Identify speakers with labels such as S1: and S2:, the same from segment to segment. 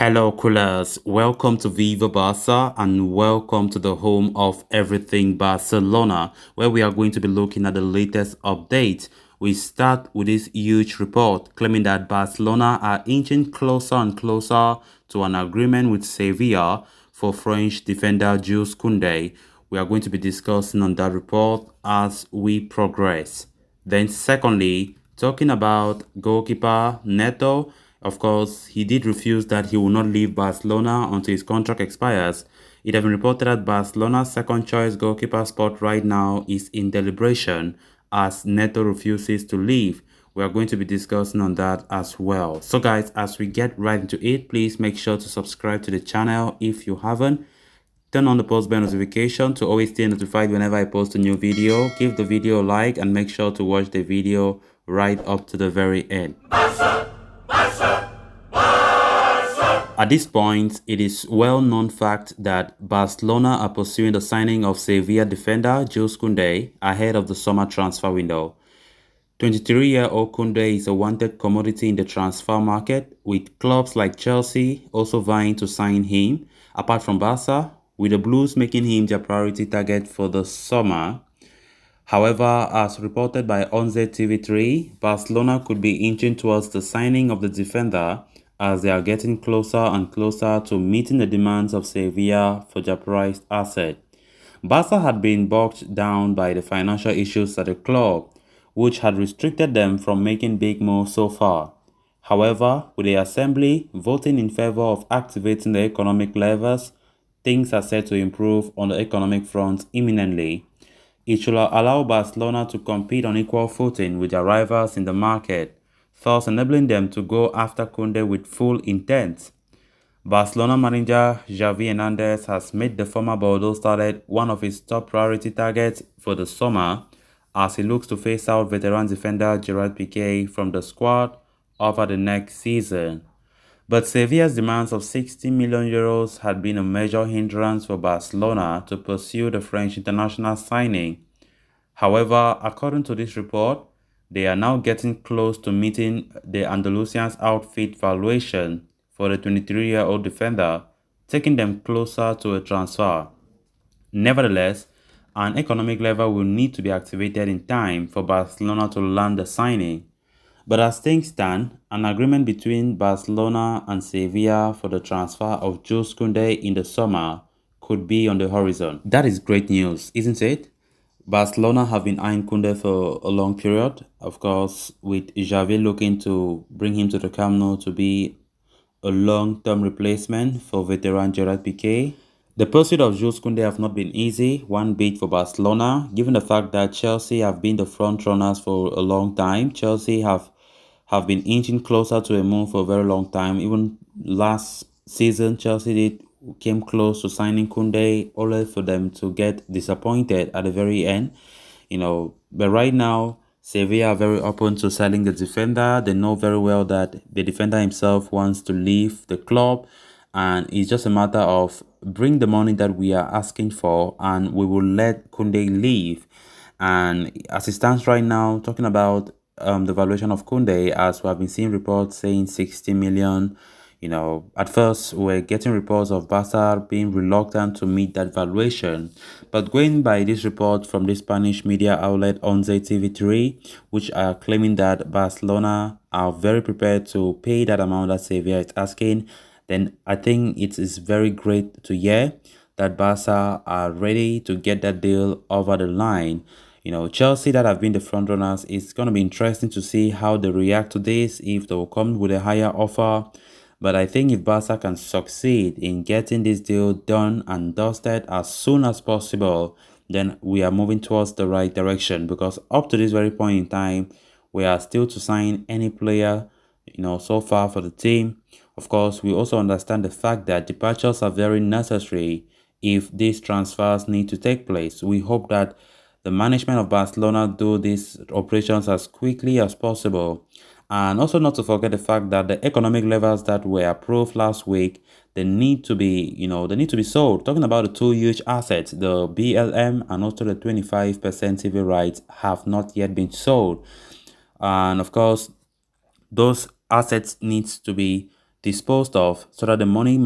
S1: Hello, coolers. Welcome to Viva Barca and welcome to the home of everything Barcelona, where we are going to be looking at the latest update. We start with this huge report claiming that Barcelona are inching closer and closer to an agreement with Sevilla for French defender Jules Koundé. We are going to be discussing on that report as we progress. Then secondly, talking about goalkeeper Neto, of course, he did refuse that he will not leave Barcelona until his contract expires. It has been reported that Barcelona's second choice goalkeeper spot right now is in deliberation as Neto refuses to leave. We are going to be discussing on that as well. So guys, as we get right into it, please make sure to subscribe to the channel if you haven't. Turn on the post bell notification to always stay notified whenever I post a new video. Give the video a like and make sure to watch the video right up to the very end. At this point, it is well-known fact that Barcelona are pursuing the signing of Sevilla defender Jules Koundé ahead of the summer transfer window. 23-year-old Kounde is a wanted commodity in the transfer market, with clubs like Chelsea also vying to sign him, apart from Barca, with the Blues making him their priority target for the summer. However, as reported by Onze TV3, Barcelona could be inching towards the signing of the defender as they are getting closer and closer to meeting the demands of Sevilla for their prized asset. Barca had been bogged down by the financial issues at the club, which had restricted them from making big moves so far. However, with the assembly voting in favor of activating the economic levers, things are set to improve on the economic front imminently. It should allow Barcelona to compete on equal footing with their rivals in the market, thus enabling them to go after Kounde with full intent. Barcelona manager Xavi Hernandez has made the former Bordeaux starlet one of his top priority targets for the summer as he looks to phase out veteran defender Gerard Piqué from the squad over the next season. But Sevilla's demands of €60 million had been a major hindrance for Barcelona to pursue the French international signing. However, according to this report, they are now getting close to meeting the Andalusian's outfit valuation for the 23-year-old defender, taking them closer to a transfer. Nevertheless, an economic lever will need to be activated in time for Barcelona to land the signing. But as things stand, an agreement between Barcelona and Sevilla for the transfer of Jules Koundé in the summer could be on the horizon. That is great news, isn't it? Barcelona have been eyeing Kounde for a long period, of course, with Xavi looking to bring him to the Camp Nou to be a long-term replacement for veteran Gerard Piqué. The pursuit of Jules Koundé have not been easy, one bit for Barcelona, given the fact that Chelsea have been the front runners for a long time. Chelsea have been inching closer to a move for a very long time. Even last season, Chelsea came close to signing Kounde, only for them to get disappointed at the very end. But right now, Sevilla are very open to selling the defender. They know very well that the defender himself wants to leave the club, and it's just a matter of bring the money that we are asking for, and we will let Kounde leave. And as it stands right now, talking about the valuation of Kounde, as we have been seeing reports saying 60 million. At first we're getting reports of Barca being reluctant to meet that valuation. But going by this report from the Spanish media outlet Onze TV3, which are claiming that Barcelona are very prepared to pay that amount that Sevilla is asking, then I think it is very great to hear that Barca are ready to get that deal over the line. Chelsea that have been the front runners, it's going to be interesting to see how they react to this, if they will come with a higher offer. But I think if Barca can succeed in getting this deal done and dusted as soon as possible, then we are moving towards the right direction, because up to this very point in time, we are still to sign any player, so far for the team. Of course, we also understand the fact that departures are very necessary if these transfers need to take place. We hope that the management of Barcelona do these operations as quickly as possible. And also not to forget the fact that the economic levels that were approved last week, they need to be, they need to be sold. Talking about the two huge assets, the BLM and also the 25% TV rights have not yet been sold. And of course, those assets needs to be, disposed of so that the money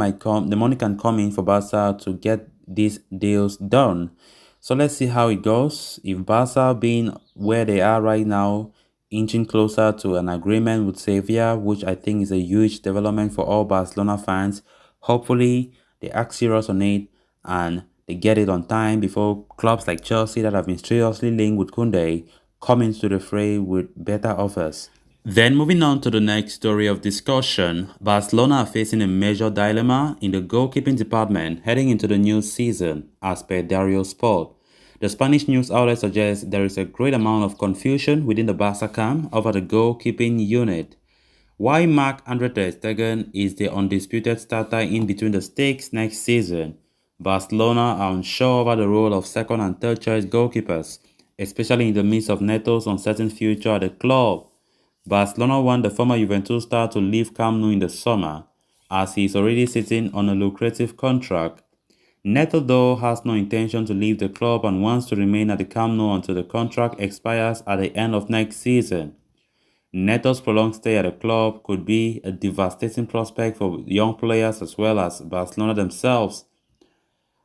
S1: can come in for Barca to get these deals done. So let's see how it goes. If Barca being where they are right now, inching closer to an agreement with Sevilla, which I think is a huge development for all Barcelona fans, hopefully they act serious on it and they get it on time before clubs like Chelsea that have been seriously linked with Kounde come into the fray with better offers. Then moving on to the next story of discussion, Barcelona are facing a major dilemma in the goalkeeping department heading into the new season, as per Dario Sport. The Spanish news outlet suggests there is a great amount of confusion within the Barca camp over the goalkeeping unit. Why Marc-Andre Ter Stegen is the undisputed starter in between the stakes next season? Barcelona are unsure over the role of second and third choice goalkeepers, especially in the midst of Neto's uncertain future at the club. Barcelona want the former Juventus star to leave Camp Nou in the summer, as he is already sitting on a lucrative contract. Neto, though, has no intention to leave the club and wants to remain at the Camp Nou until the contract expires at the end of next season. Neto's prolonged stay at the club could be a devastating prospect for young players as well as Barcelona themselves.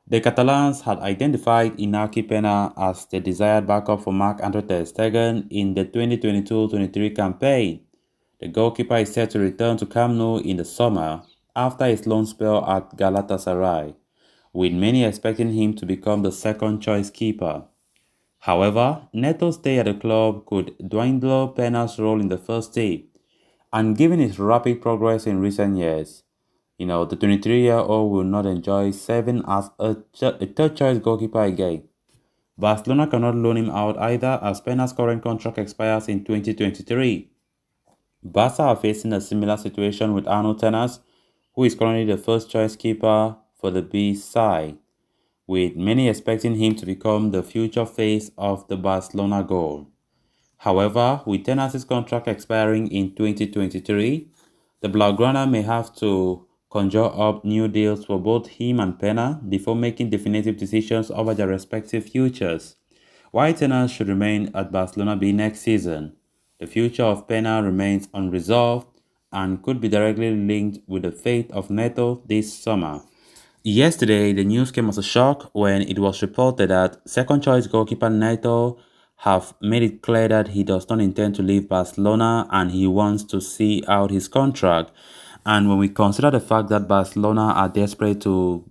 S1: The Catalans had identified Iñaki Peña as the desired backup for Marc-Andre Ter Stegen in the 2022-23 campaign. The goalkeeper is set to return to Camp Nou in the summer after his loan spell at Galatasaray, with many expecting him to become the second-choice keeper. However, Neto's stay at the club could dwindle Peña's role in the first team, and given his rapid progress in recent years, the 23-year-old will not enjoy serving as a third-choice goalkeeper again. Barcelona cannot loan him out either as Peña's current contract expires in 2023. Barca are facing a similar situation with Arno Tenas, who is currently the first-choice keeper for the B side, with many expecting him to become the future face of the Barcelona goal. However, with Tenas' contract expiring in 2023, the Blaugrana may have to conjure up new deals for both him and Peña before making definitive decisions over their respective futures. While Tenas should remain at Barcelona B next season, the future of Peña remains unresolved and could be directly linked with the fate of Neto this summer. Yesterday, the news came as a shock when it was reported that second-choice goalkeeper Neto have made it clear that he does not intend to leave Barcelona and he wants to see out his contract. And when we consider the fact that Barcelona are desperate to,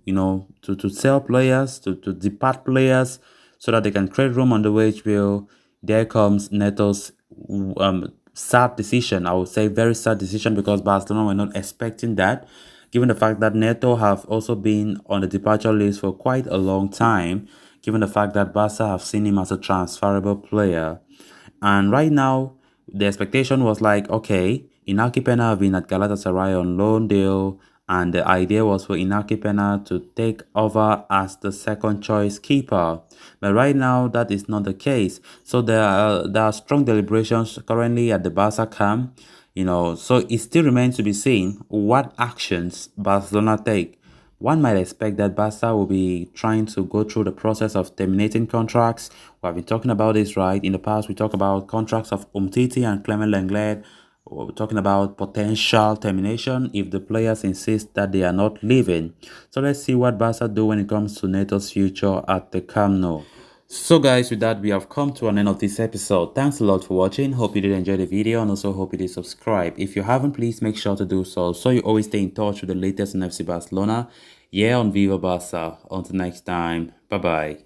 S1: to sell players, to depart players so that they can create room on the wage bill, there comes Neto's sad decision. I would say very sad decision because Barcelona were not expecting that, given the fact that Neto have also been on the departure list for quite a long time, given the fact that Barca have seen him as a transferable player. And right now, the expectation was like, okay, Iñaki Peña have been at Galatasaray on loan deal, and the idea was for Iñaki Peña to take over as the second choice keeper. But right now, that is not the case. So there are strong deliberations currently at the Barca camp. So it still remains to be seen what actions Barcelona take. One might expect that Barca will be trying to go through the process of terminating contracts. We have been talking about this, right? In the past, we talked about contracts of Umtiti and Clement Lenglet. We're talking about potential termination if the players insist that they are not leaving. So let's see what Barca do when it comes to Neto's future at the Camp Nou. So guys, with that, we have come to an end of this episode. Thanks a lot for watching. Hope you did enjoy the video and also hope you did subscribe. If you haven't, please make sure to do so you always stay in touch with the latest in FC Barcelona. Yeah, on Viva Barca. Until next time. Bye-bye.